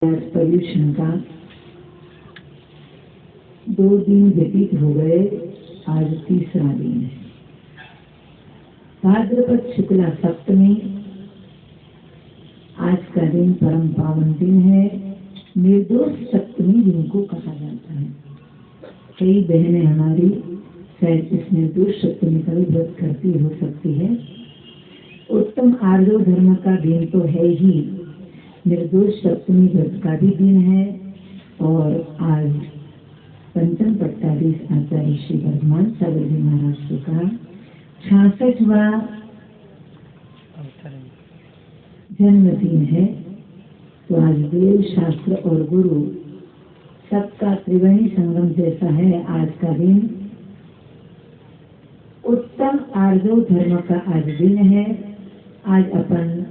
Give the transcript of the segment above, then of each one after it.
पर्यूषण का 2 दिन व्यतीत हो गए। आज तीसरा दिन है। भाद्रपद शुक्ला सप्तमी। आज का दिन परम पावन दिन है। निर्दोष सप्तमी जिनको कहा जाता है। कई बहनें हमारी शायद इस निर्दोष सप्तमी का भी व्रत करती हो सकती है। उत्तम आर्यो धर्म का दिन तो है ही, निर्दोष सप्तमी व्रत का भी दिन है। और आज पंचम पट्टाधीश आचार्य श्री वर्धमान सागर जी महाराज जी का 66वां जन्मदिन है। तो आज देव शास्त्र और गुरु सबका त्रिवेणी संगम जैसा है आज का दिन। उत्तम आर्यो धर्म का आज दिन है। आज अपन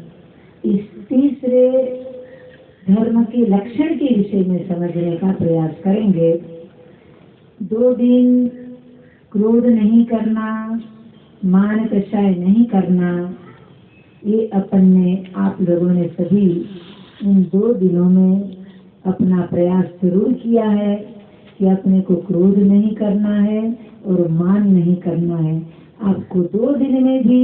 इस तीसरे धर्म के लक्षण के विषय में समझने का प्रयास करेंगे। 2 दिन क्रोध नहीं करना, मान कषाय नहीं करना, ये अपन ने आप लोगों ने सभी इन 2 दिनों में अपना प्रयास जरूर किया है कि अपने को क्रोध नहीं करना है और मान नहीं करना है। आपको 2 दिन में भी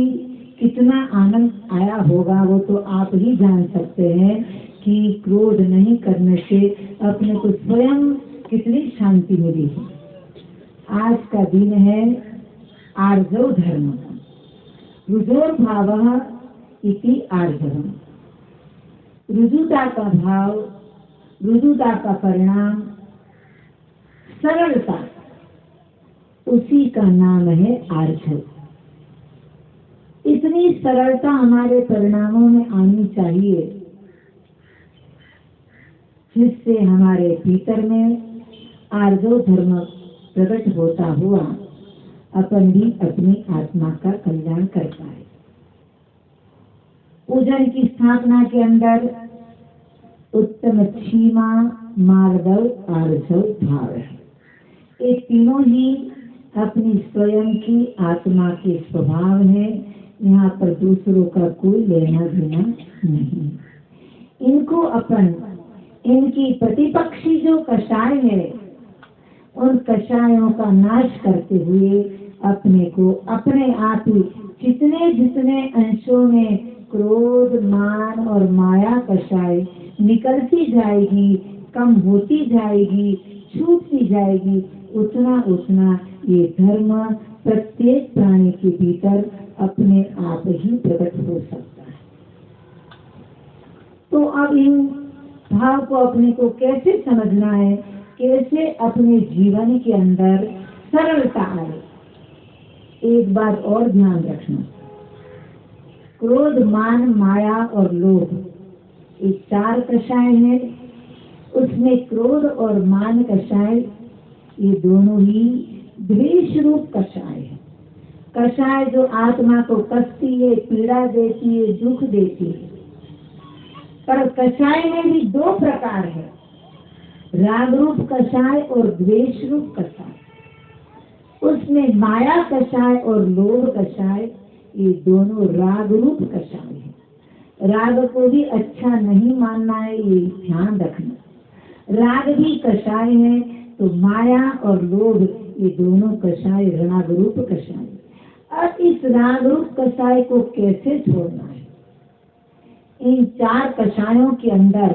कितना आनंद आया होगा वो तो आप ही जान सकते हैं कि क्रोध नहीं करने से अपने को स्वयं कितनी शांति मिली है। आज का दिन है आर्जव धर्म का। रुजोर्भावः इति आर्जवम्। रुजुता का भाव, रुजुता का परिणाम, सरलता, उसी का नाम है आर्जव। इतनी सरलता हमारे परिणामों में आनी चाहिए जिससे हमारे भीतर में आर्जव धर्म प्रकट होता हुआ अपन भी अपनी आत्मा का कल्याण कर पाए। पूजन की स्थापना के अंदर उत्तम क्षीमा, मार्दव, आर्जव भाव है। ये तीनों ही अपनी स्वयं की आत्मा के स्वभाव है। यहाँ पर दूसरों का कोई लेना देना नहीं। इनको अपन इनकी प्रतिपक्षी जो कषाय है उन कषायों का नाश करते हुए अपने को अपने आप ही जितने जितने अंशों में क्रोध, मान और माया कषाय निकलती जाएगी, कम होती जाएगी, छूटती जाएगी, उतना उतना ये धर्म प्रत्येक प्राणी के भीतर अपने आप ही प्रकट हो सकता है। तो अब इन भाव को अपने को कैसे समझना है, कैसे अपने जीवन के अंदर सरलता आए। एक बात और ध्यान रखना, क्रोध, मान, माया और लोभ ये 4 कषाय है। उसमें क्रोध और मान कषाय ये दोनों ही द्वेष रूप कषाय है। कषाय जो आत्मा को कसती है, पीड़ा देती है, दुख देती है। पर कषाय में भी 2 प्रकार है, राग रूप कषाय और द्वेष रूप कषाय। उसमें माया कषाय और लोभ कषाय ये दोनों राग रूप कषाय है। राग को भी अच्छा नहीं मानना है, ये ध्यान रखना। राग भी कषाय है तो माया और लोभ ये दोनों कषाय राग रूप कषाय। अब इस राग रूप कषाय को कैसे छोड़ना है? इन 4 कषायों के अंदर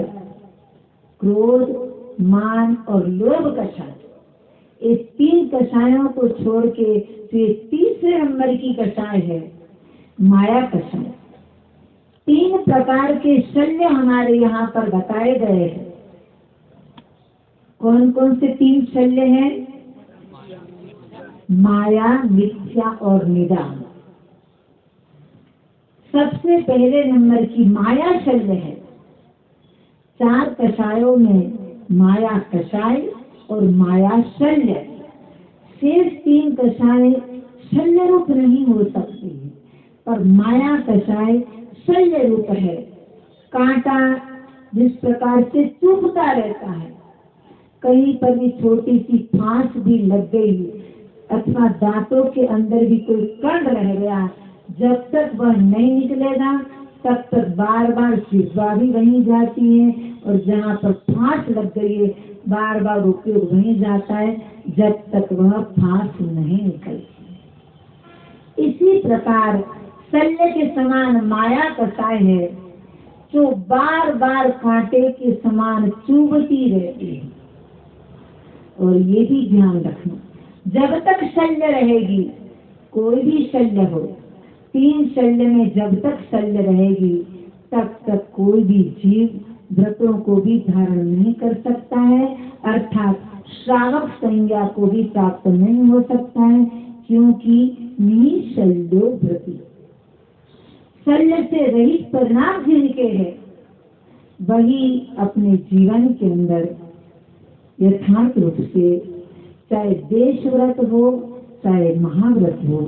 क्रोध, मान और लोभ कषाय, इस 3 कषायों को छोड़ के फिर तीसरे नंबर की कषाय है माया कषाय। 3 प्रकार के शल्य हमारे यहाँ पर बताए गए हैं। कौन कौन से 3 शल्य हैं? माया, मिथ्या और निदान। सबसे पहले नंबर की माया शल्य है। 4 कषायों में माया कषाय और माया शल्य। शेष 3 कषाय शल्य रूप नहीं हो सकती है, पर माया कषाय शल्य रूप है। कांटा जिस प्रकार से चुभता रहता है, कहीं पर भी छोटी सी फांस भी लग गई अथवा दांतों के अंदर भी कोई कण रह गया, जब तक वह नहीं निकलेगा तब तक बार बार जिह्वा भी वहीं जाती है, और जहाँ पर फांस लग गई है बार बार उपयोग वहीं जाता है, जब तक वह फांस नहीं निकलती। इसी प्रकार शल्य के समान माया कसाय है, जो बार बार कांटे के समान चुभती रहती है। और ये भी ध्यान रखना, जब तक शल्य रहेगी, कोई भी शल्य हो, 3 शल्य में जब तक शल्य रहेगी तब तक कोई भी जीव व्रतों को भी धारण नहीं कर सकता है, अर्थात श्रावक संज्ञा को भी प्राप्त नहीं हो सकता है, क्योंकि निशल्यो व्रति, शल्य से रहित परिणाम जिनके है वही अपने जीवन के अंदर यथार्थ रूप से, चाहे देश व्रत हो चाहे महाव्रत हो,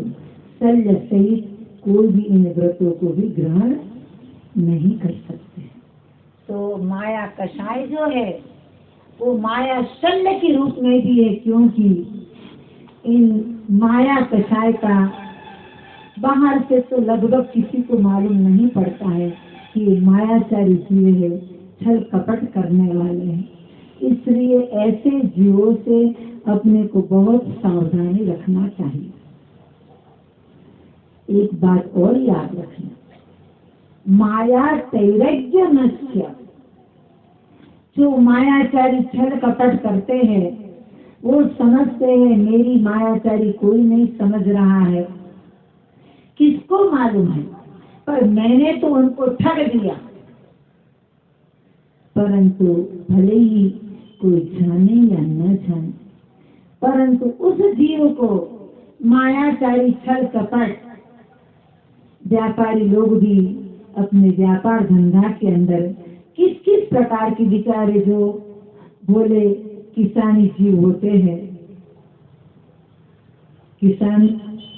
शल्य सहित कोई भी इन व्रतों को भी ग्रहण नहीं कर सकते। तो माया कषाय जो है वो माया शल्य के रूप में भी है, क्योंकि इन माया कषाय का बाहर से तो लगभग किसी को मालूम नहीं पड़ता है कि मायाचारी जीव है, छल कपट करने वाले हैं। इसलिए ऐसे जीवों से अपने को बहुत सावधानी रखना चाहिए। एक बात और याद रखना, माया तैरज्ञ नश्य, जो मायाचारी छल कपट करते हैं वो समझते हैं मेरी मायाचारी कोई नहीं समझ रहा है, किसको मालूम है, पर मैंने तो उनको ठग दिया। परंतु भले ही कोई जाने या न जाने, परंतु उस जीव को मायाचारी छल कपट व्यापारी लोग भी अपने व्यापार धंधा के अंदर किस किस प्रकार के विचारे जो बोले किसानी जीव होते हैं, किसान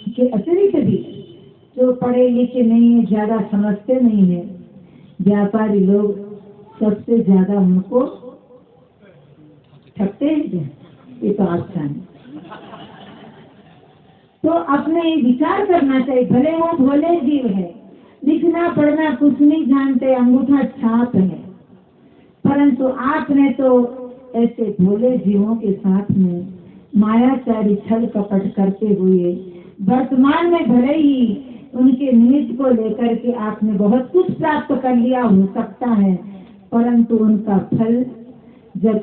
के अतिरिक्त भी जो पढ़े लिखे नहीं है, ज्यादा समझते नहीं है, व्यापारी लोग सबसे ज्यादा उनको ठगते हैं। ये तो अच्छा है। तो अपने विचार करना चाहिए, भले वो भोले जीव है, लिखना पढ़ना कुछ नहीं जानते, अंगूठा छाप है, परंतु आपने तो ऐसे भोले जीवों के साथ में मायाचारी छल कपट करते हुए वर्तमान में भले ही उनके निमित्त को लेकर के आपने बहुत कुछ प्राप्त कर लिया हो सकता है, परंतु उनका फल जब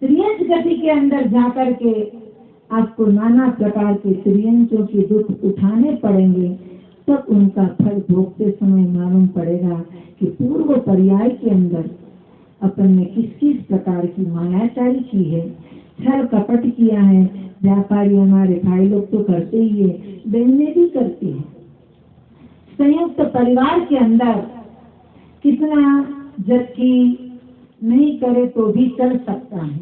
त्रियंच गति के अंदर जाकर के आपको नाना प्रकार के त्रियंचों के दुख उठाने पड़ेंगे, तब उनका फल भोगते समय मालूम पड़ेगा कि पूर्व पर्याय के अंदर अपन ने किस किस प्रकार की मायाचारी की है, छल कपट किया है। व्यापारी हमारे भाई लोग तो करते ही है, बहनें भी करती है। संयुक्त परिवार के अंदर कितना जबकि नहीं करे तो भी चल सकता है।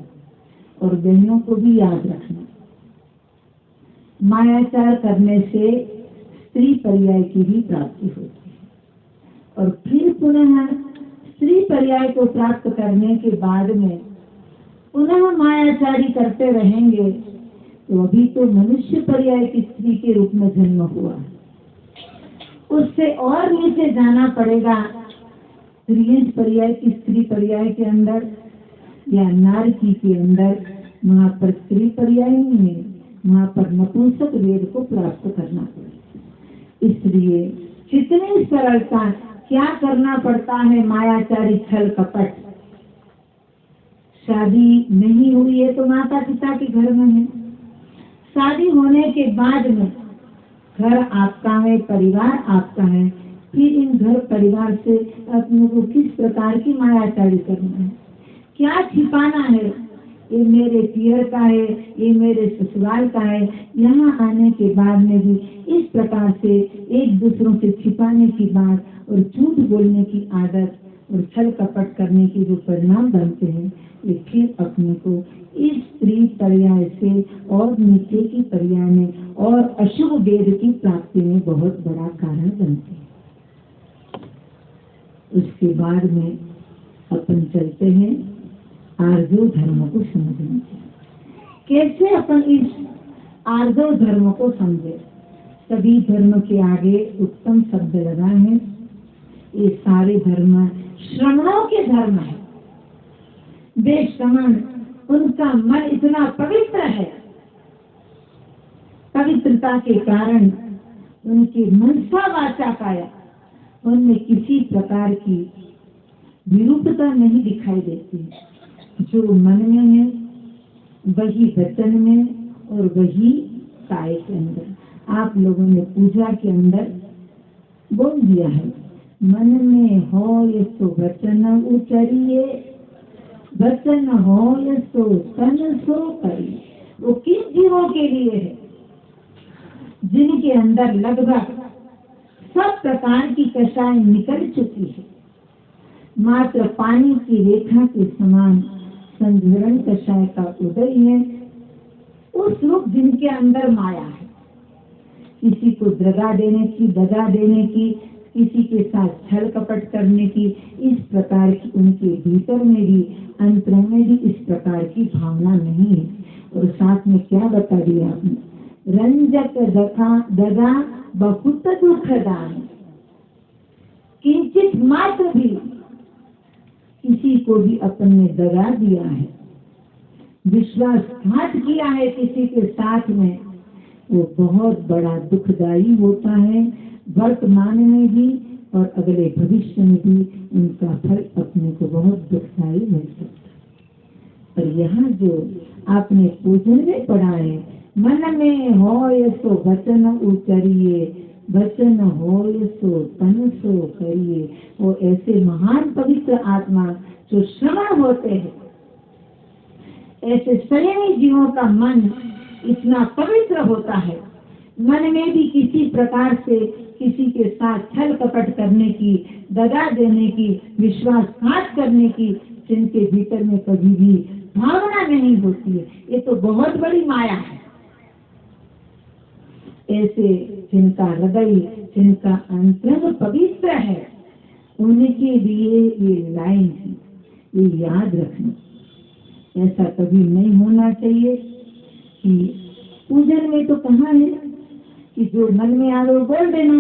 और बहनों को भी याद रखना, मायाचार करने से स्त्री पर्याय की भी प्राप्ति होती है, और फिर पुनः स्त्री पर्याय को प्राप्त करने के बाद में पुनः मायाचारी करते रहेंगे तो अभी तो मनुष्य पर्याय की स्त्री के रूप में जन्म हुआ, उससे और नीचे जाना पड़ेगा। त्रियंच पर्याय की स्त्री पर्याय के अंदर या नारकी के अंदर, वहाँ पर स्त्री पर्याय नहीं है, वहाँ पर नपुंसक वेद को प्राप्त करना पड़ेगा। इसलिए कितनी सरलता, क्या करना पड़ता है, मायाचारी छल कपट। शादी नहीं हुई है तो माता पिता के घर में है, शादी होने के बाद में घर आपका है, परिवार आपका है, फिर इन घर परिवार से अपने को किस प्रकार की मायाचारी करना है, क्या छिपाना है, ये मेरे पियर का है, ये मेरे ससुराल का है। यहाँ आने के बाद में भी इस प्रकार से एक दूसरों से छिपाने की बात और झूठ बोलने की आदत और छल कपट करने के जो परिणाम बनते हैं, ये फिर अपने को इस स्त्री पर्याय से और नीचे की पर्याय में और अशुभ वेद की प्राप्ति में बहुत बड़ा कारण बनते हैं। उसके बाद में अपन चलते हैं आर्जव धर्म को समझने के। कैसे अपन इस आर्जव धर्म को समझे? सभी धर्म के आगे उत्तम शब्द लगा है, ये सारे धर्म श्रमणों के धर्म है। वे श्रमण, उनका मन इतना पवित्र है, पवित्रता के कारण उनकी मनसा वाचा काया, उनमें किसी प्रकार की विरूपता नहीं दिखाई देती। जो मन में है वही वचन में और वही काय के अंदर। आप लोगों ने पूजा के अंदर बोल दिया है, मन में हो ये सो वचन उचरिए, वचन हो ये सो तन सो करिए। वो किन जीवों के लिए है? जिनके अंदर लगभग सब प्रकार की कषाय निकल चुकी है, मात्र पानी की रेखा के समान संधरण कषाय का उदय है। उस रूप जिनके अंदर माया है, किसी को दगा देने की, किसी के साथ छल कपट करने की, इस प्रकार की उनके भीतर में भी, अंतरों में भी इस प्रकार की भावना नहीं है। और साथ में क्या बता दिया आपने? रंजक दगा बहुत दुखदान, किंचित मात्र भी किसी को भी अपने दगा दिया है, विश्वासघात किया है किसी के साथ में, वो बहुत बड़ा दुखदायी होता है, वर्तमान में भी और अगले भविष्य में भी उनका फल अपने को बहुत दुखदायी मिल सकता है। और यहाँ जो आपने पूजन में पढ़ा है, मन में हो ये सो वचन उचरिए, वचन हो ये सो तन सो करिए। वो ऐसे महान पवित्र आत्मा जो श्रवण होते हैं, ऐसे संयमी जीवों का मन इतना पवित्र होता है, मन में भी किसी प्रकार से किसी के साथ छल कपट करने की, दगा देने की, विश्वासघात करने की जिनके भीतर में कभी भी भावना नहीं होती है। ये तो बहुत बड़ी माया है। ऐसे जिनका हृदय, जिनका अंतरंग पवित्र है, उनके लिए ये लाइन है, ये याद रखना। ऐसा कभी नहीं होना चाहिए कि पूजन में तो कहा है कि जो मन में आ वो बोल देना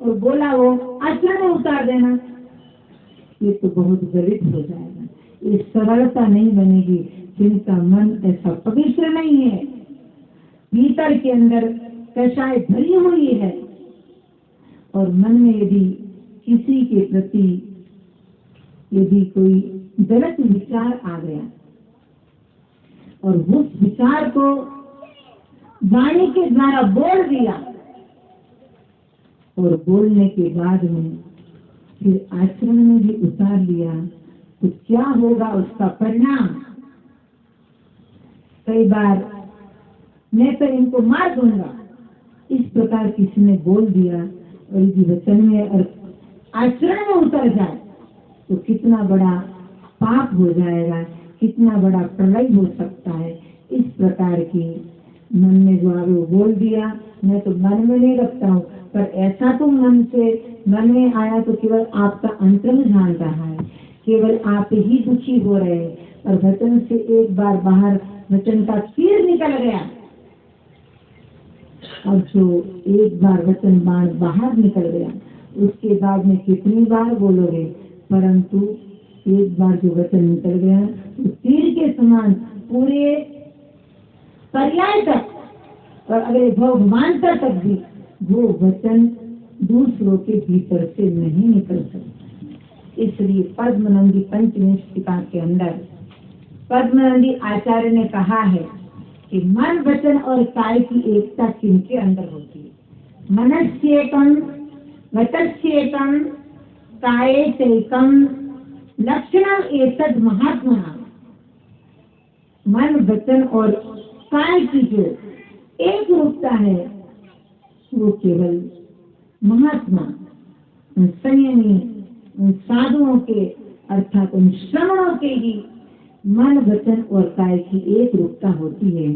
और बोला वो आचरण में उतार देना। ये तो बहुत गलत हो जाएगा, ये सरलता नहीं बनेगी। जिनका मन ऐसा पवित्र नहीं है, भीतर के अंदर कषाय भरी हुई है और मन में यदि किसी के प्रति यदि कोई गलत विचार आ गया और उस विचार को वाणी के द्वारा बोल दिया और बोलने के बाद में फिर आचरण में भी उतार लिया, तो क्या होगा उसका परिणाम? कई बार मैं तो इनको मार दूंगा, इस प्रकार किसी ने बोल दिया और यदि वचन में और आचरण में उतर जाए तो कितना बड़ा पाप हो जाएगा, कितना बड़ा प्रलय हो सकता है। इस प्रकार की मन में जो आगे बोल दिया, मैं तो मन में नहीं रखता हूँ, पर ऐसा तो मन में आया तो केवल आपका अंतरंग जान रहा है, केवल आप ही दुखी हो रहे हैं। और वचन से एक बार बाहर वचन का तीर निकल गया, और जो एक बार वचन बाहर निकल गया उसके बाद में कितनी बार बोलोगे, परंतु एक बार जो वचन निकल गया तो तीर के समान पूरे पर्याय तक और अगले भगवानता तक भी वो वचन दूसरों के भीतर से नहीं निकल सकता। इसलिए पद्मनंदी पंचनिष्ठिका के अंदर पद्मनंदी आचार्य ने कहा है कि मन, वचन और काय की एकता किनके अंदर होती है? मनस्येकम, वचस्येकम, कायेचैकम, लक्षणम एतद् महात्मना। मन, वचन और काय की जो एक रूपता है वो केवल महात्मा, उन संयमी, उन साधुओं के अर्थात उन श्रमणों के ही मन, वचन और काय की एक रूपता होती है।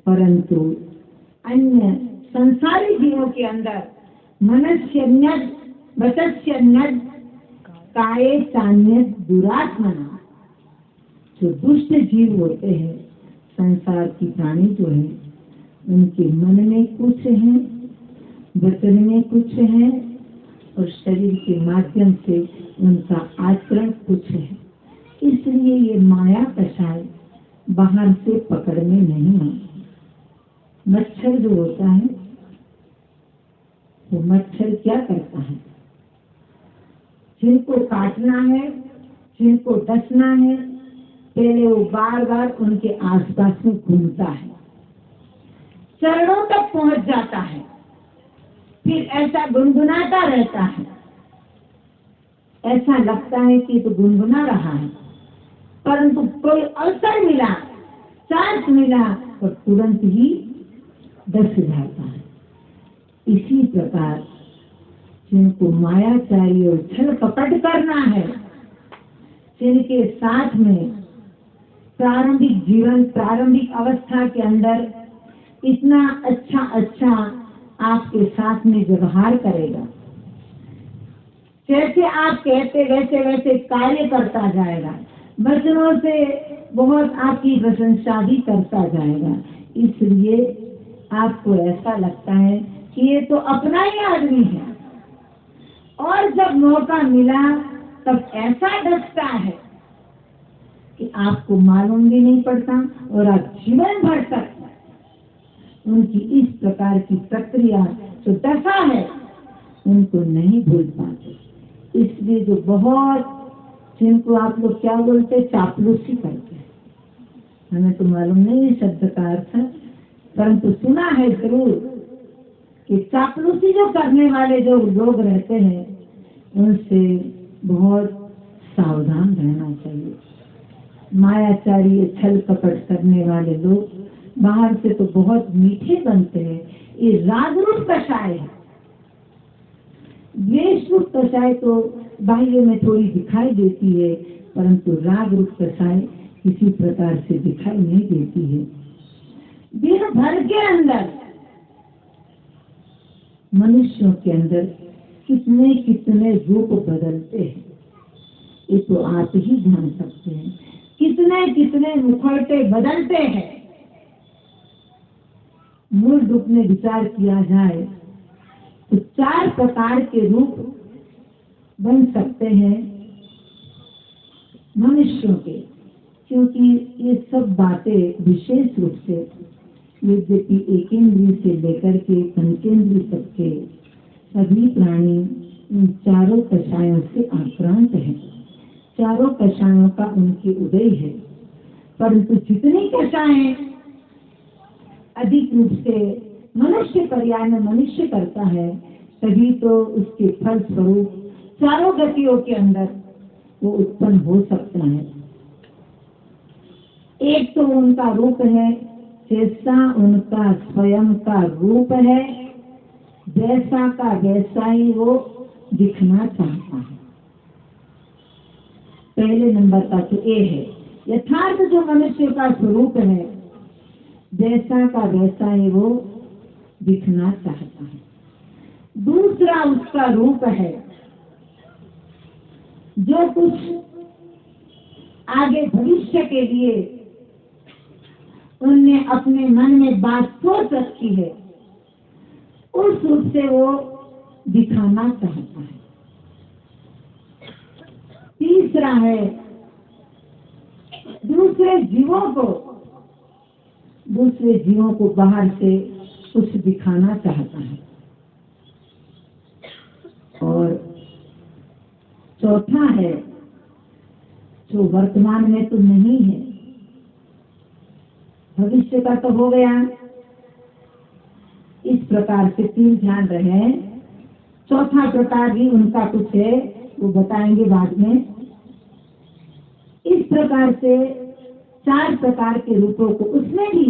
परंतु अन्य संसारी जीवों के अंदर मनस्यन्यद, वचस्यन्यद, काये चान्यद दुरात्मना। जो दुष्ट जीव होते हैं, संसार की प्राणी जो है, उनके मन में कुछ है, वचन में कुछ है और शरीर के माध्यम से उनका आचरण कुछ है। इसलिए ये माया कषाय बाहर से पकड़ने नहीं आती। मच्छर जो होता है वो मच्छर क्या करता है, जिनको काटना है, जिनको डसना है, पहले वो बार बार उनके आसपास में घूमता है, चरणों तक पहुंच जाता है, फिर ऐसा गुनगुनाता रहता है। ऐसा लगता है कि तो गुनगुना रहा है, परंतु कोई अवसर मिला, चांस मिला तो तुरंत ही डस जाता है। इसी प्रकार जिनको मायाचारी और छल कपट करना है, जिनके साथ में प्रारंभिक जीवन, प्रारंभिक अवस्था के अंदर इतना अच्छा आपके साथ में व्यवहार करेगा, जैसे आप कहते वैसे वैसे कार्य करता जाएगा, वचनों से बहुत आपकी प्रशंसा भी करता जाएगा। इसलिए आपको ऐसा लगता है कि ये तो अपना ही आदमी है, और जब मौका मिला तब ऐसा डसता है कि आपको मालूम भी नहीं पड़ता और आप जीवन भर तक उनकी इस प्रकार की प्रक्रिया जो दशा है उनको नहीं भूल पाते। इसलिए जो बहुत, जिनको आप लोग क्या बोलते, चापलूसी करते हैं, हमें तो मालूम नहीं है शब्द का अर्थ, परंतु सुना है जरूर कि चापलूसी जो करने वाले जो लोग रहते हैं उनसे बहुत सावधान रहना चाहिए। मायाचारी, छल कपट करने वाले लोग बाहर से तो बहुत मीठे बनते हैं, ये राग रूप कषाय है। द्वेष रूप कषाय तो बाह्य में थोड़ी दिखाई देती है, परंतु राग रूप कषाय किसी प्रकार से दिखाई नहीं देती है। दिन भर के अंदर मनुष्यों के अंदर कितने कितने रूप बदलते हैं, ये तो आप ही जान सकते हैं। कितने कितने मुखौटे बदलते हैं। मूल रूप में विचार किया जाए तो 4 प्रकार के रूप बन सकते हैं मनुष्यों के, क्योंकि ये सब बातें विशेष रूप से यद्यपि एकेंद्रीय से लेकर के पंचेंद्रीय तक के सभी प्राणी इन चारों कषायों से आक्रांत हैं। चारों कषायों का उनके उदय है, परंतु जितनी कषाएं अधिक रूप से मनुष्य पर्याय में मनुष्य करता है, तभी तो उसके फल स्वरूप चारों गतियों के अंदर वो उत्पन्न हो सकता है। एक तो उनका रूप है, जैसा उनका स्वयं का रूप है, जैसा का वैसा ही वो दिखना चाहता है। पहले नंबर का तो ये है, यथार्थ जो मनुष्य का स्वरूप है, जैसा का वैसा ही वो दिखना चाहता है। दूसरा उसका रूप है, जो कुछ आगे भविष्य के लिए उनने अपने मन में बात सोच रखी है, उस रूप से वो दिखाना चाहता है। तीसरा है, दूसरे जीवों को बाहर से कुछ दिखाना चाहता है। और चौथा है, जो वर्तमान में तो नहीं है, भविष्य का तो हो गया। इस प्रकार से 3 ध्यान रहे। चौथा प्रकार भी उनका कुछ है, वो बताएंगे बाद में। इस प्रकार से 4 प्रकार के रूपों को, उसमें भी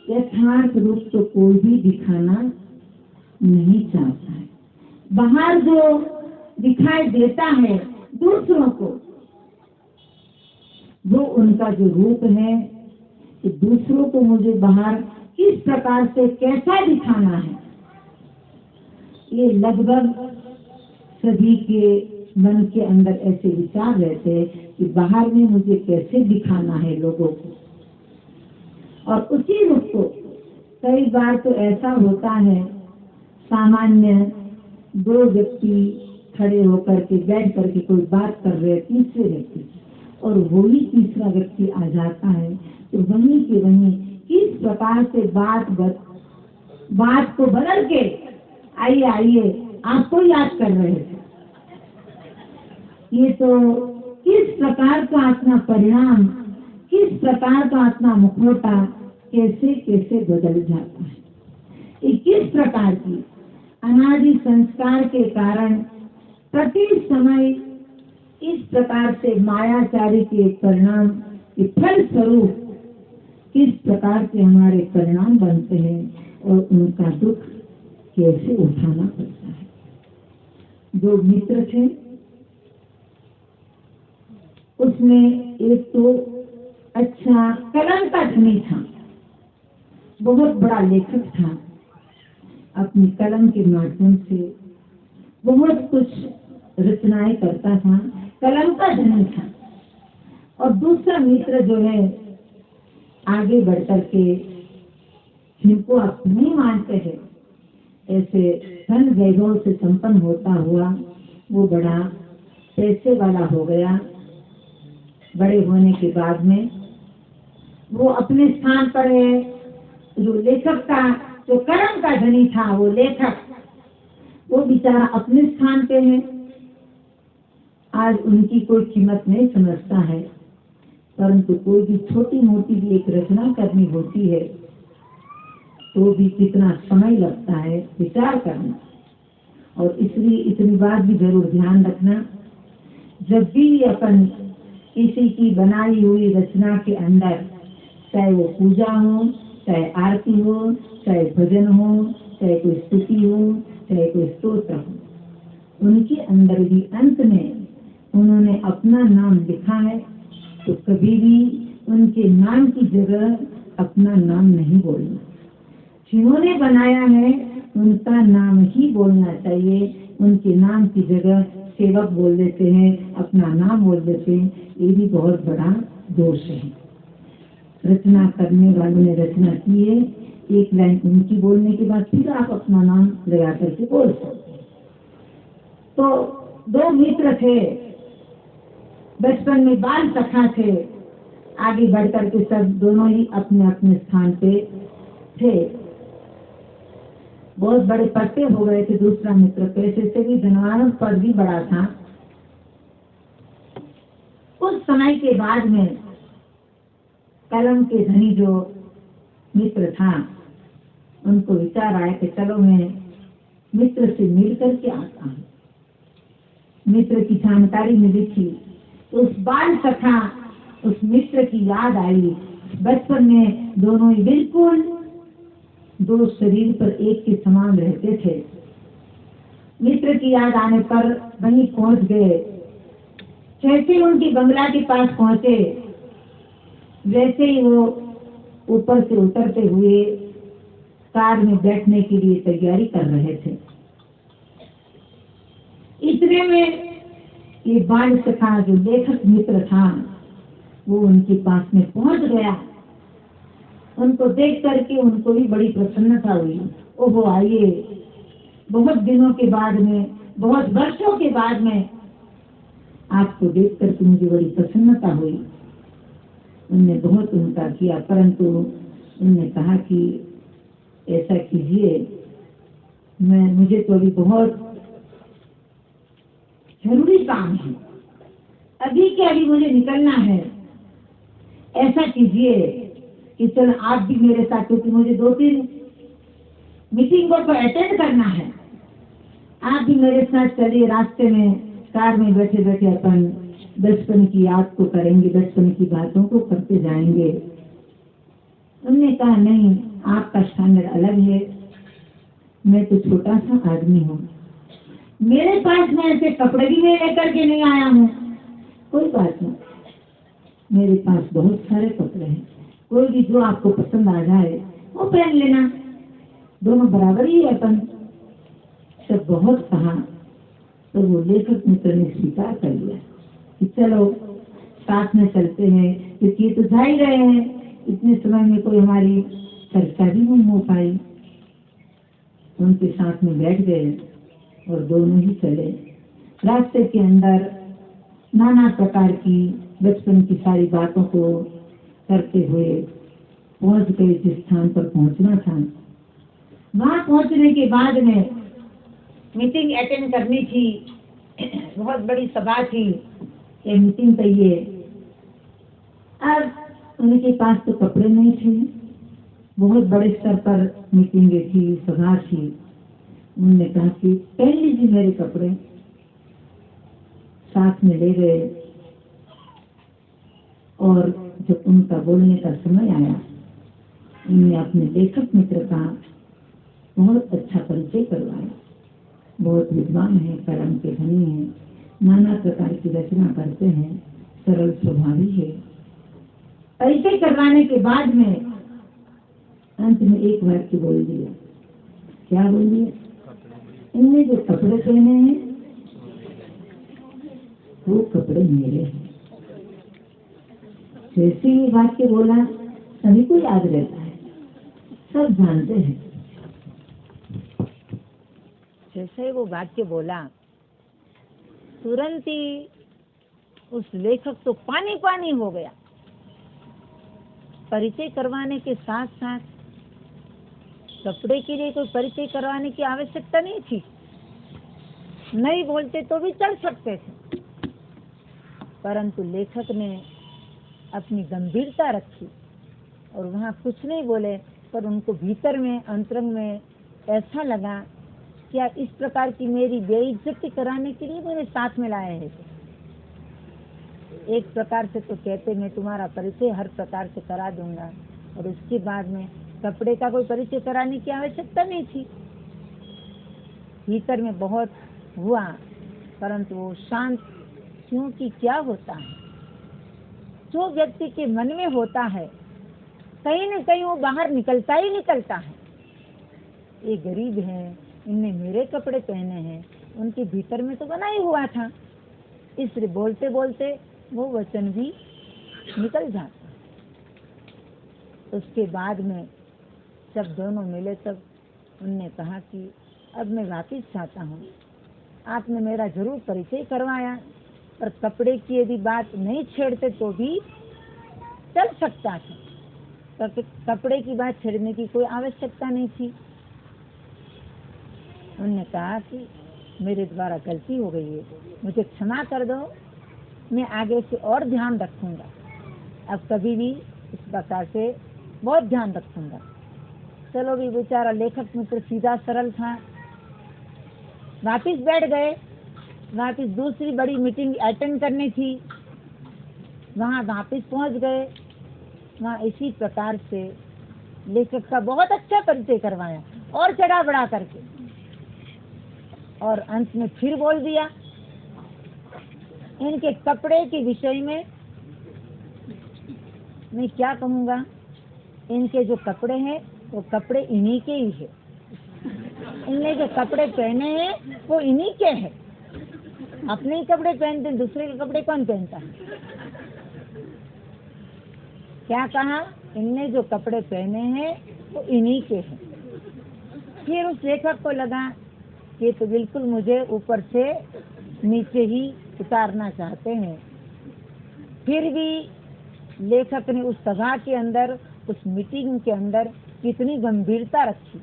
यथार्थ रूप तो कोई भी दिखाना नहीं चाहता है। बाहर जो दिखाई देता है दूसरों को, वो उनका जो रूप है कि दूसरों को मुझे बाहर किस प्रकार से कैसा दिखाना है, ये लगभग सभी के मन के अंदर ऐसे विचार रहते हैं कि बाहर में मुझे कैसे दिखाना है लोगों को। और उसी रूप को कई बार तो ऐसा होता है, सामान्य 2 व्यक्ति खड़े होकर के बैठ करके कोई बात कर रहे तीसरे व्यक्ति और वही तीसरा व्यक्ति आ जाता है तो वहीं के वहीं किस प्रकार से बात को बदल के आइए आइए आपको याद कर रहे थे। ये तो किस प्रकार का अपना परिणाम, किस प्रकार का अपना मुखौटा कैसे कैसे बदल जाता है। ये किस प्रकार की अनादि संस्कार के कारण प्रति समय इस प्रकार से मायाचारी के परिणाम के फल स्वरूप किस प्रकार के हमारे परिणाम बनते हैं और उनका दुख कैसे उठाना पड़ता है। जो मित्र थे उसमें एक तो अच्छा कलम का धनी था, बहुत बड़ा लेखक था, अपनी कलम के माध्यम से बहुत कुछ रचनाएं करता था, कलम का धनी था। और दूसरा मित्र जो है आगे बढ़कर के जिनको आप नहीं मानते हैं ऐसे धन वैभव से संपन्न होता हुआ वो बड़ा पैसे वाला हो गया। बड़े होने के बाद में वो अपने स्थान पर है। जो लेखक का जो कलम का धनी था वो लेखक, वो बेचारा अपने स्थान पे है। आज उनकी कोई कीमत नहीं समझता है, परंतु कोई भी छोटी मोटी भी एक रचना करनी होती है तो भी कितना समय लगता है विचार करना। और इसलिए इतनी बात भी जरूर ध्यान रखना, जब भी अपन किसी की बनाई हुई रचना के अंदर, चाहे वो पूजा हो, चाहे आरती हो, चाहे भजन हो, चाहे कोई स्तुति हो, चाहे कोई स्तोत्र हो, उनके अंदर भी अंत में उन्होंने अपना नाम लिखा है तो कभी भी उनके नाम की जगह अपना नाम नहीं बोलना। जिन्होंने बनाया है उनका नाम ही बोलना चाहिए। उनके नाम की जगह सेवक बोल देते हैं, अपना नाम बोल देते हैं, ये भी बहुत बड़ा दोष है। रचना करने वालों ने रचना की है, एक लाइन उनकी बोलने के बाद फिर आप अपना नाम लगा करके बोल सकते हैं। तो दो मित्र थे, बचपन में बाल सखा थे, आगे बढ़ करके सब दोनों ही अपने अपने स्थान पे थे। बहुत बड़े पट्टे हो गए थे। दूसरा मित्र पैसे से भी धनवान पर भी बड़ा था। उस समय के बाद में कलम के धनी जो मित्र था उनको विचार आया कि चलो मैं मित्र से मिल करके आता हूँ। मित्र की जानकारी मिली थी, उस बाल सखा उस मित्र की याद आई। बचपन में दोनों ही बिल्कुल दो शरीर पर एक के समान रहते थे। मित्र की याद आने पर वहीं पहुंच गए। जैसे ही उनकी बंगला के पास पहुंचे, वैसे ही वो ऊपर से उतरते हुए कार में बैठने के लिए तैयारी कर रहे थे। इतने में ये बाल सखा जो लेखक मित्र था वो उनके पास में पहुंच गया। उनको देख करके उनको भी बड़ी प्रसन्नता हुई। ओहो आइए, बहुत दिनों के बाद में, बहुत वर्षों के बाद में आपको देख करके मुझे बड़ी प्रसन्नता हुई। उनने बहुत उनका किया, परंतु उनने कहा कि ऐसा कीजिए, मुझे तो अभी बहुत जरूरी काम है, अभी के अभी मुझे निकलना है। ऐसा कीजिए कि चल आप भी मेरे साथ, क्योंकि मुझे 2-3 मीटिंगों को अटेंड करना है, आप भी मेरे साथ चलिए। रास्ते में कार में बैठे बैठे अपन बचपन की याद को करेंगे, बचपन की बातों को करते जाएंगे। उन्होंने कहा नहीं, आपका स्टैंडर्ड अलग है, मैं तो छोटा सा आदमी हूँ, मेरे पास में ऐसे कपड़े भी मैं लेकर के नहीं आया हूँ। कोई बात नहीं, मेरे पास बहुत सारे कपड़े हैं, कोई भी जो आपको पसंद आ जाए वो पहन लेना, दोनों बराबर ही है अपन। सब बहुत कहा तो वो लेखक मित्र ने स्वीकार कर लिया कि चलो साथ में चलते हैं, क्योंकि ये तो जा ही रहे हैं, इतने समय में कोई हमारी चर्चा भी नहीं हो पाई। उनके साथ में बैठ गए और दोनों ही चले। रास्ते के अंदर नाना प्रकार की बचपन की सारी बातों को करते हुए पहुंच गए जिस स्थान पर पहुंचना था। वहां पहुंचने के बाद में मीटिंग अटेंड करनी थी, बहुत बड़ी सभा थी, ये मीटिंग चाहिए। अब उनके पास तो कपड़े नहीं थे, बहुत बड़े स्तर पर मीटिंगें थी, सभा थी। उन्होंने कहा कि पहन लीजिए मेरे कपड़े, साथ में ले गए। और जब उनका बोलने का समय आया, उन्होंने अपने लेखक मित्र का बहुत अच्छा परिचय करवाया। बहुत विद्वान है, कलम के धनी है, नाना प्रकार की रचना करते हैं, सरल स्वभावी है। परिचय करवाने के बाद में अंत में एक वाक्य बोल दिया। क्या बोल दिया? इनने जो कपड़े पहने हैं वो कपड़े मेरे हैं। जैसे ये वाक्य बोला सभी को याद रहता है, सब जानते हैं। जैसे वो वाक्य बोला तुरंत ही उस लेखक तो पानी पानी हो गया। परिचय करवाने के साथ साथ कपड़े के लिए कोई परिचय करवाने की आवश्यकता नहीं थी, नहीं बोलते तो भी चल सकते थे, परंतु लेखक ने अपनी गंभीरता रखी और वहाँ कुछ नहीं बोले। पर उनको भीतर में अंतरंग में ऐसा लगा क्या इस प्रकार की मेरी बेइज्जती कराने के लिए मेरे साथ में लाए हैं। एक प्रकार से तो कहते मैं तुम्हारा परिचय हर प्रकार से करा दूंगा, और उसके बाद में कपड़े का कोई परिचय कराने की आवश्यकता नहीं थी। भीतर में बहुत हुआ, परंतु वो शांत, क्योंकि क्या होता है जो व्यक्ति के मन में होता है कहीं न कहीं वो बाहर निकलता ही निकलता है। ये गरीब हैं, इनने मेरे कपड़े पहने हैं, उनके भीतर में तो बना ही हुआ था, इसलिए बोलते बोलते वो वचन भी निकल जाता। उसके बाद में जब दोनों मिले तब उनने कहा कि अब मैं वापिस चाहता हूँ, आपने मेरा जरूर परिचय करवाया, पर कपड़े की यदि बात नहीं छेड़ते तो भी चल सकता था, तो कपड़े की बात छेड़ने की कोई आवश्यकता नहीं थी। उन्होंने कहा कि मेरे द्वारा गलती हो गई है, मुझे क्षमा कर दो, मैं आगे से और ध्यान रखूंगा, अब कभी भी इस प्रकार से बहुत ध्यान रखूंगा। चलो भी बेचारा लेखक मित्र सीधा सरल था, वापिस बैठ गए। वापिस दूसरी बड़ी मीटिंग अटेंड करनी थी, वहाँ वापिस पहुँच गए। वहाँ इसी प्रकार से लेखक का बहुत अच्छा परिचय करवाया और चढ़ा बढ़ा करके, और अंत में फिर बोल दिया इनके कपड़े के विषय में मैं क्या कहूँगा। इनके जो कपड़े हैं वो कपड़े इन्हीं के ही है, इनने जो कपड़े पहने हैं वो इन्हीं के हैं। अपने ही कपड़े पहनते, दूसरे के कपड़े कौन पहनता है? क्या कहा? इनने जो कपड़े पहने हैं वो इन्हीं के हैं। फिर उस लेखक को लगा कि तो बिल्कुल मुझे ऊपर से नीचे ही उतारना चाहते हैं। फिर भी लेखक ने उस सभा के अंदर, उस मीटिंग के अंदर कितनी गंभीरता रखी।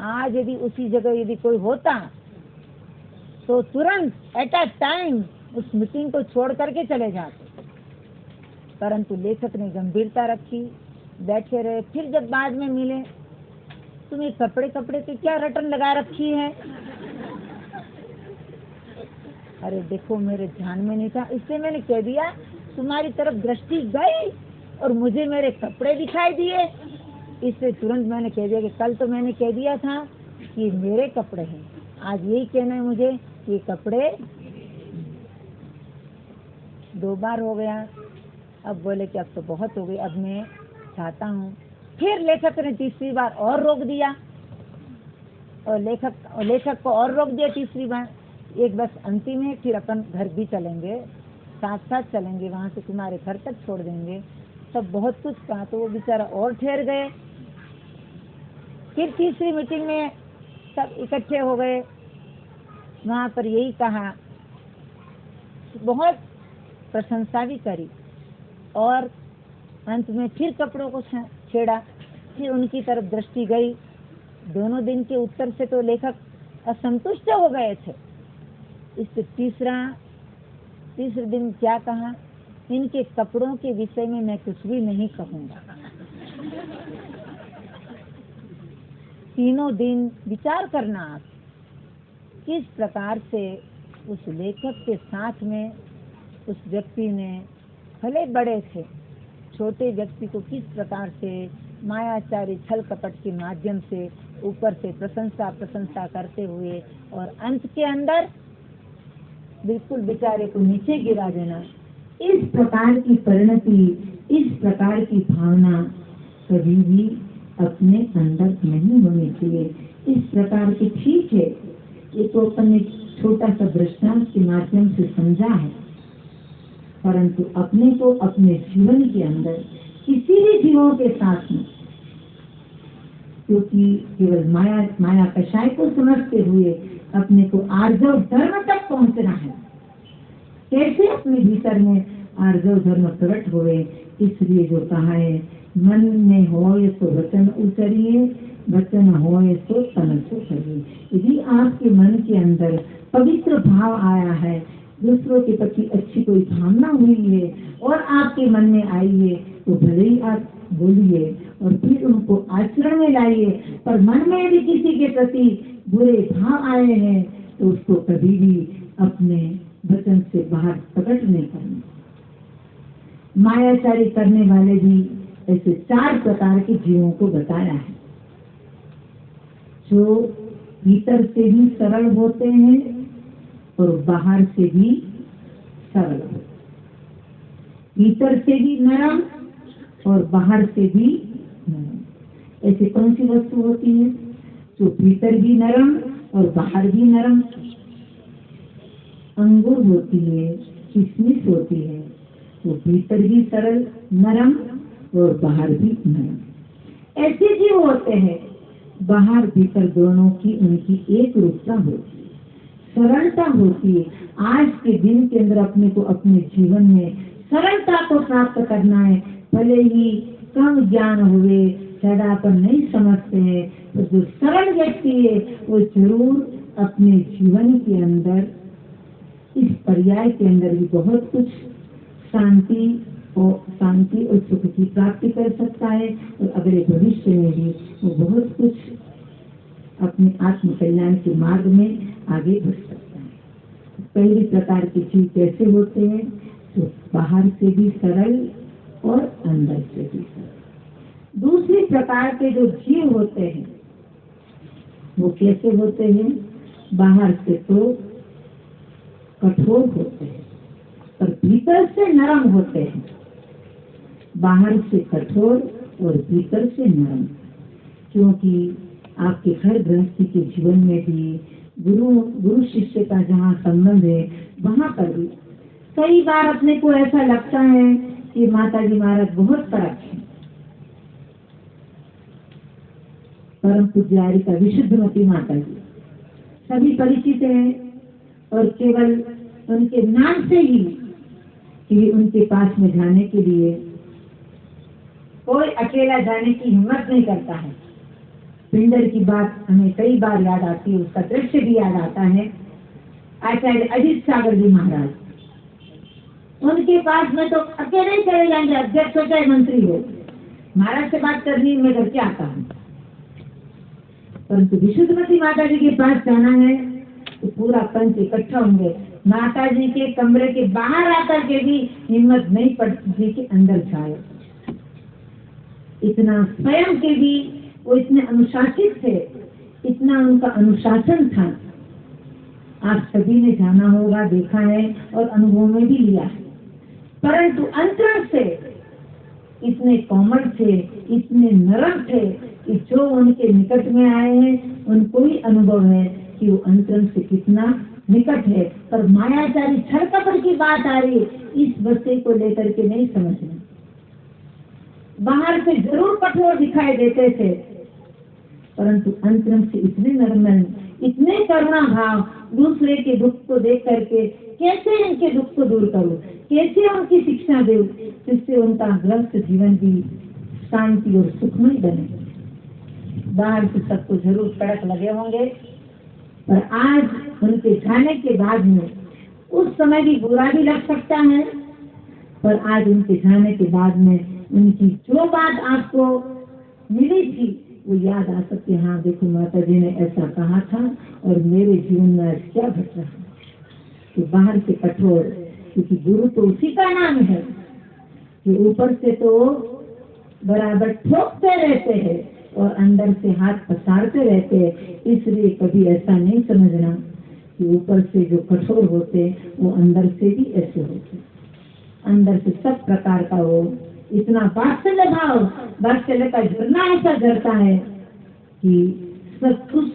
आज यदि उसी जगह यदि कोई होता तो तुरंत एट अ टाइम उस मीटिंग को छोड़ करके चले जाते, परंतु लेखक ने गंभीरता रखी, बैठे रहे। फिर जब बाद में मिले, तुम्हें कपड़े कपड़े पे क्या रटन लगा रखी है? अरे देखो मेरे ध्यान में नहीं था, इसलिए मैंने कह दिया, तुम्हारी तरफ दृष्टि गई और मुझे मेरे कपड़े दिखाई दिए, इसलिए तुरंत मैंने कह दिया कि कल तो मैंने कह दिया था कि मेरे कपड़े हैं, आज यही कहना है मुझे कि कपड़े। 2 बार हो गया। अब बोले कि अब तो बहुत हो गई, अब मैं चाहता हूँ। फिर लेखक ने तीसरी बार और रोक दिया, और लेखक को और रोक दिया तीसरी बार। एक बस अंतिम है, फिर अपन घर भी चलेंगे, साथ साथ चलेंगे, वहाँ से तुम्हारे घर तक छोड़ देंगे। सब बहुत कुछ कहा तो वो बेचारा और ठहर गए। फिर तीसरी मीटिंग में सब इकट्ठे हो गए, वहाँ पर यही कहा बहुत प्रशंसा भी करी और अंत में फिर कपड़ों को छेड़ा, फिर उनकी तरफ दृष्टि गई। दोनों दिन के उत्तर से तो लेखक असंतुष्ट हो गए थे। इससे तीसरे दिन क्या कहा, इनके कपड़ों के विषय में मैं कुछ भी नहीं कहूँगा। तीनों दिन विचार करना आप किस प्रकार से उस लेखक के साथ में उस व्यक्ति ने, भले बड़े थे, छोटे व्यक्ति को किस प्रकार से मायाचारी छल कपट के माध्यम से ऊपर से प्रशंसा करते हुए और अंत के अंदर बिल्कुल बेचारे को नीचे गिरा देना। इस प्रकार की परिणति, इस प्रकार की भावना कभी भी अपने अंदर नहीं होनी चाहिए। इस प्रकार की ठीक है, ये तो अपन एक छोटा सा दृष्टांत के माध्यम से समझा है, परंतु अपने को अपने जीवन के अंदर किसी भी जीवों के साथ में, क्योंकि केवल माया कषाय को समझते हुए अपने को आर्जव धर्म तक पहुंचना है। कैसे अपने भीतर में आर्जव धर्म प्रकट हुए, इसलिए जो कहा है, मन में होए तो वचन उचरिए, वचन होए तो तन से करिए। यदि आपके मन के अंदर पवित्र भाव आया है, दूसरों के प्रति अच्छी कोई भावना हुई है और आपके मन में आई है, तो भले ही आप बोलिए और फिर उनको आचरण में लाइए। पर मन में यदि किसी के प्रति बुरे भाव आए हैं तो उसको कभी भी अपने वचन से बाहर प्रकट नहीं करना। मायाचारी करने वाले भी ऐसे 4 प्रकार के जीवों को बताया है, जो भीतर से भी सरल होते हैं और बाहर से भी सरल होते हैं। भीतर से भी नरम और बाहर से भी नरम। ऐसी कौन सी वस्तु होती है जो भीतर भी नरम और बाहर भी नरम? अंगूर होती है, किशमिश होती है, वो भीतर भी सरल नरम और बाहर भी नरम। ऐसे जीव होते हैं, बाहर भीतर दोनों की उनकी एक रूपता होती है, सरलता होती है। आज के दिन के अंदर अपने को अपने जीवन में सरलता को प्राप्त करना है। भले ही कम ज्ञान हुए, ज्यादापन नहीं समझते हैं, तो जो सरल व्यक्ति है वो जरूर अपने जीवन के अंदर, इस पर्याय के अंदर भी बहुत कुछ शांति और सुख की प्राप्ति कर सकता है और अगले भविष्य में भी वो बहुत कुछ अपने आत्म कल्याण के मार्ग में आगे बढ़ सकता है। पहली प्रकार के जीव कैसे होते हैं, तो बाहर से भी सरल और अंदर से भी सरल। दूसरी प्रकार के जो जीव होते हैं वो कैसे होते हैं, बाहर से तो कठोर होते हैं और भीतर से नरम होते हैं। बाहर से कठोर और भीतर से नरम, क्योंकि आपके घर गृहस्थी के जीवन में भी गुरु शिष्य का जहाँ संबंध है, वहाँ पर भी कई बार अपने को ऐसा लगता है कि माता जी महाराज बहुत फर्क है। परम पूज्य का विशुद्धमती माता जी सभी परिचित हैं और केवल उनके नाम से ही कि उनके पास में जाने के लिए कोई अकेला जाने की हिम्मत नहीं करता है। पिंडर की बात हमें कई बार याद आती है, उसका दृश्य भी याद आता है। आचार्य अजीत सागर जी महाराज, उनके पास में तो अकेले ही चले जाएंगे, अध्यक्ष हो चाहे मंत्री हो, महाराज से बात करनी मैं घर के आता हूँ। परंतु विशुद्धमती माता जी के पास जाना है तो पूरा पंच इकट्ठा होंगे। माता जी के कमरे के बाहर आकर के भी हिम्मत नहीं पड़ती कि अंदर जाए। इतना स्वयं के भी वो इतने अनुशासित थे, इतना उनका अनुशासन था। आप सभी ने जाना होगा, देखा है और अनुभव में भी लिया है। परंतु अंतरण से इतने कोमल थे, इतने नरम थे कि जो उनके निकट में आए हैं उनको ही अनुभव है कि वो अंतरण से कितना निकट है। पर मायाचारी छल कपट की बात आ रही, इस बच्चे को लेकर के नहीं समझना। बाहर से जरूर कठोर दिखाई देते थे, परंतु अंतरंग से इतने नर्म, इतने करुणा भाव, दूसरे के दुख को देख करके कैसे इनके दुख को दूर करूं, कैसे उनकी शिक्षा दूं, जिससे उनका गृहस्थ जीवन भी शांति और सुखमय बने। बाहर से सबको जरूर कड़क लगे होंगे, पर आज उनके जाने के बाद में उस समय भी बुरा भी लग सकता है, पर आज उनके जाने के बाद में उनकी जो बात आपको मिली थी वो याद आ सकती है। हाँ देखो, माता जी ने ऐसा कहा था और मेरे जीवन में आज क्या घट रहा है। तो बाहर से कठोर, क्योंकि गुरु तो उसी का नाम है कि ऊपर से तो बराबर ठोकते रहते हैं और अंदर से हाथ पसारते रहते हैं। इसलिए कभी ऐसा नहीं समझना कि ऊपर से जो कठोर होते वो अंदर से भी ऐसे होते। अंदर से सब प्रकार का वो इतना वात्सल्य का झरना ऐसा झरता है कि सब कुछ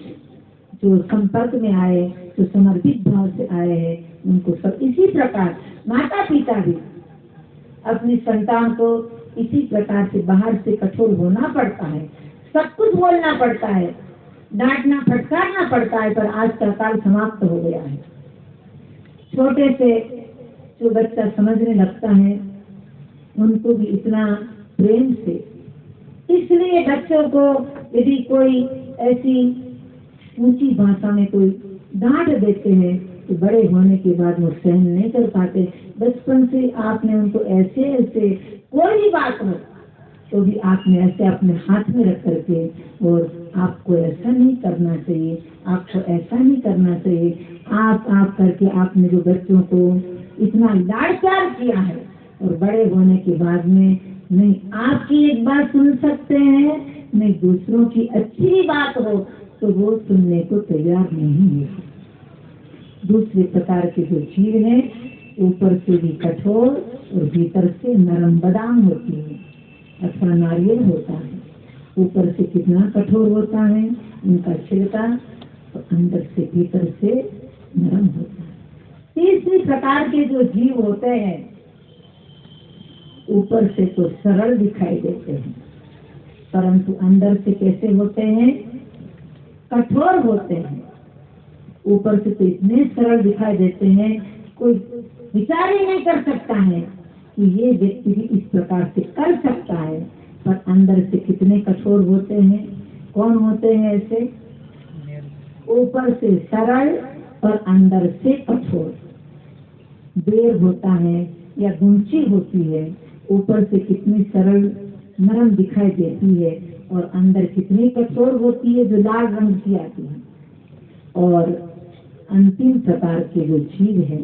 जो संपर्क में आए, जो समर्पित भाव से आए हैं, उनको सब इसी प्रकार माता पिता भी अपनी संतान को इसी प्रकार से बाहर से कठोर होना पड़ता है, सब कुछ बोलना पड़ता है, डांटना फटकारना पड़ता है। पर आज का काल समाप्त हो गया है। छोटे से जो बच्चा समझने लगता है उनको भी इतना प्रेम से, इसलिए बच्चों को यदि कोई ऐसी ऊंची भाषा में कोई डांट देते हैं तो बड़े होने के बाद वो सहन नहीं कर पाते। बचपन से आपने उनको ऐसे ऐसे कोई भी बात हो तो भी आपने ऐसे अपने हाथ में रख करके, और आपको ऐसा नहीं करना चाहिए, आपको ऐसा नहीं करना चाहिए, आप करके आपने जो बच्चों को इतना लाड़ प्यार किया है, और बड़े होने के बाद में नहीं आपकी एक बात सुन सकते हैं, नहीं दूसरों की अच्छी बात हो तो वो सुनने को तैयार नहीं है। दूसरे प्रकार के जो जीव है ऊपर से भी कठोर और भीतर से नरम बादाम होती है अथवा नारियल होता है। ऊपर से कितना कठोर होता है उनका छिलका, तो अंदर से भीतर से नरम होता है। तीसरी प्रकार के जो जीव होते हैं ऊपर से तो सरल दिखाई देते हैं, परंतु अंदर से कैसे होते हैं, कठोर होते हैं। ऊपर से तो इतने सरल दिखाई देते हैं कोई विचार ही नहीं कर सकता है कि ये व्यक्ति भी इस प्रकार से कर सकता है, पर अंदर से कितने कठोर होते हैं। कौन होते हैं ऐसे? ऊपर से सरल और अंदर से कठोर। बेर होता है या गुंची होती है, ऊपर से कितनी सरल नरम दिखाई देती है और अंदर कितनी कठोर होती है जो लाल रंग की आती है। और अंतिम प्रकार के जो जीव है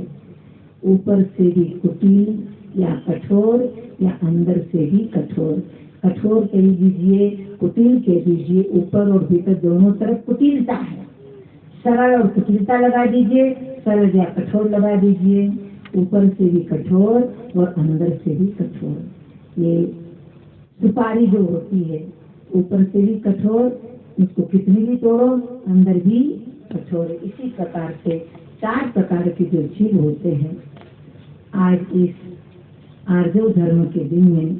ऊपर से भी कुटिल या कठोर या अंदर से भी कठोर। कठोर कह दीजिए, कुटिल कह दीजिए, ऊपर और भीतर दोनों तरफ कुटिलता है। सरल और कुटिलता लगा दीजिए, सरल या कठोर लगा दीजिए। ऊपर से भी कठोर और अंदर से भी कठोर। ये सुपारी जो होती है ऊपर से भी कठोर, उसको कितनी भी तोड़ो अंदर भी कठोर। इसी प्रकार से 4 प्रकार के जो जीव होते हैं, आज इस आर्जव धर्म के दिन में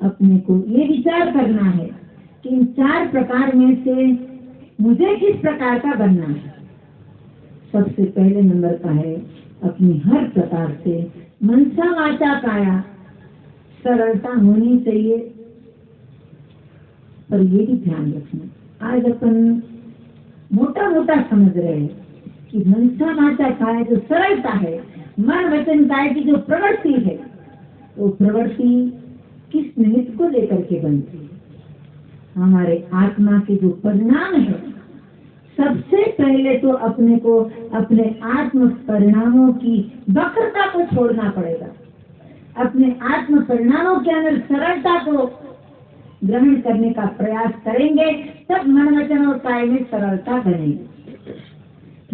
अपने को ये विचार करना है कि इन 4 प्रकार में से मुझे किस प्रकार का बनना है। सबसे पहले नंबर का है अपनी हर प्रकार से मनसा वाचा काया सरलता होनी चाहिए। पर ये भी ध्यान रखना, आज अपन मोटा मोटा समझ रहे हैं कि मनसा वाचा काया जो सरलता है, मन वचन काय की जो प्रवृत्ति है, वो प्रवृत्ति किस निमित्त को लेकर के बनती है? हमारे आत्मा के जो परिणाम है, सबसे पहले तो अपने को अपने आत्म परिणामों की वक्रता को छोड़ना पड़ेगा। अपने आत्म परिणामों के अंदर सरलता को ग्रहण करने का प्रयास करेंगे, तब मन वचन और काय में सरलता बनेगी।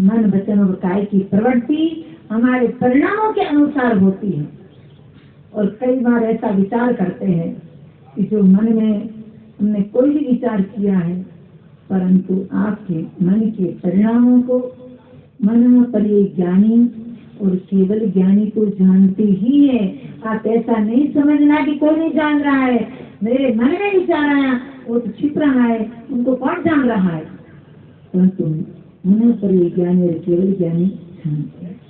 मन वचन और काय की प्रवृत्ति हमारे परिणामों के अनुसार होती है। और कई बार ऐसा विचार करते हैं कि जो मन में हमने कोई भी विचार किया है, परंतु आपके मन के परिणामों को मन पर ये ज्ञानी और केवल ज्ञानी को जानते ही है। आप ऐसा नहीं समझना कि कोई नहीं जान रहा है, मेरे मन में विचार आया वो तो छिप रहा है, उनको कौन जान रहा है। परंतु मन पर ये ज्ञानी और केवल ज्ञानी जानते हैं।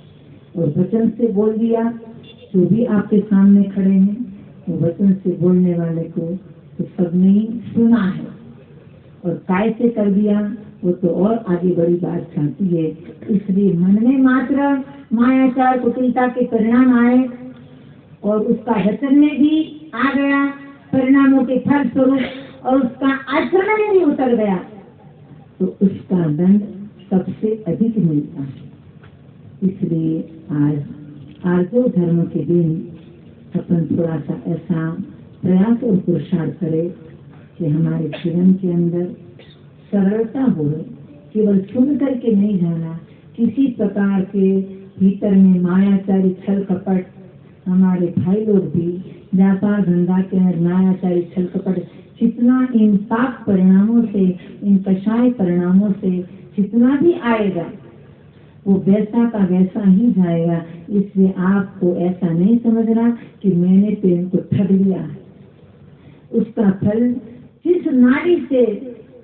और वचन से बोल दिया। जो भी आपके सामने खड़े हैं, वो वचन से बोलने वाले को तो सबने ही सुना है, और काय से कर दिया वो तो और आगे बड़ी बात चाहती है। इसलिए मन में मात्र मायाचार कुटिलता के परिणाम आए और उसका वचन में भी आ गया परिणामों के फल स्वरूप, और उसका आचरण में भी उतर गया, तो उसका दंड सबसे अधिक मिलता है। इसलिए आज आर्जव धर्म के दिन अपन थोड़ा सा ऐसा प्रयास और पुरुषार्थ करें कि हमारे जीवन के अंदर सरलता हो, केवल सुन करके नहीं जाना, किसी प्रकार के भीतर में मायाचारी छल कपट, हमारे भाई लोग भी व्यापार धंधा के अंदर मायाचारी छल कपट जितना इन पाप परिणामों से, इन कषाय परिणामों से जितना भी आएगा वो वैसा का वैसा ही जाएगा। इसलिए आपको ऐसा नहीं समझना कि मैंने तो इनको ठग लिया है। उसका फल जिस नाली से,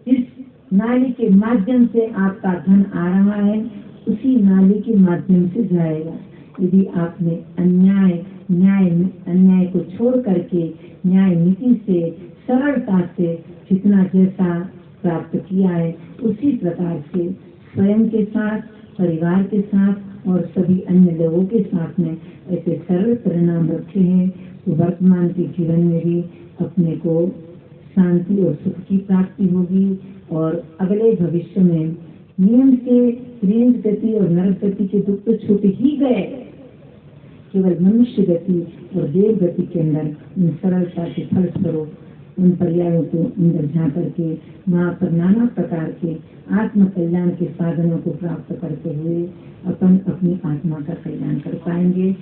जिस नाली के माध्यम से आपका धन आ रहा है, उसी नाली के माध्यम से जाएगा। यदि आपने अन्याय को छोड़ करके न्याय नीति से, सरलता से जितना जैसा प्राप्त किया है, उसी प्रकार से स्वयं के साथ, परिवार के साथ और सभी अन्य लोगों के साथ में ऐसे सरल परिणाम रखे हैं, तो वर्तमान के जीवन में भी अपने को शांति और सुख की प्राप्ति होगी, और अगले भविष्य में नियम से प्रेम गति और नरक गति के दुख तो छूट ही गए, केवल मनुष्य गति और देव गति के अंदर उन सरलता के फल स्वरूप उन पर्यायों को अंदर जा करके वहाँ पर नाना प्रकार के आत्म कल्याण के साधनों को प्राप्त करते हुए अपन अपनी आत्मा का कल्याण कर पाएंगे।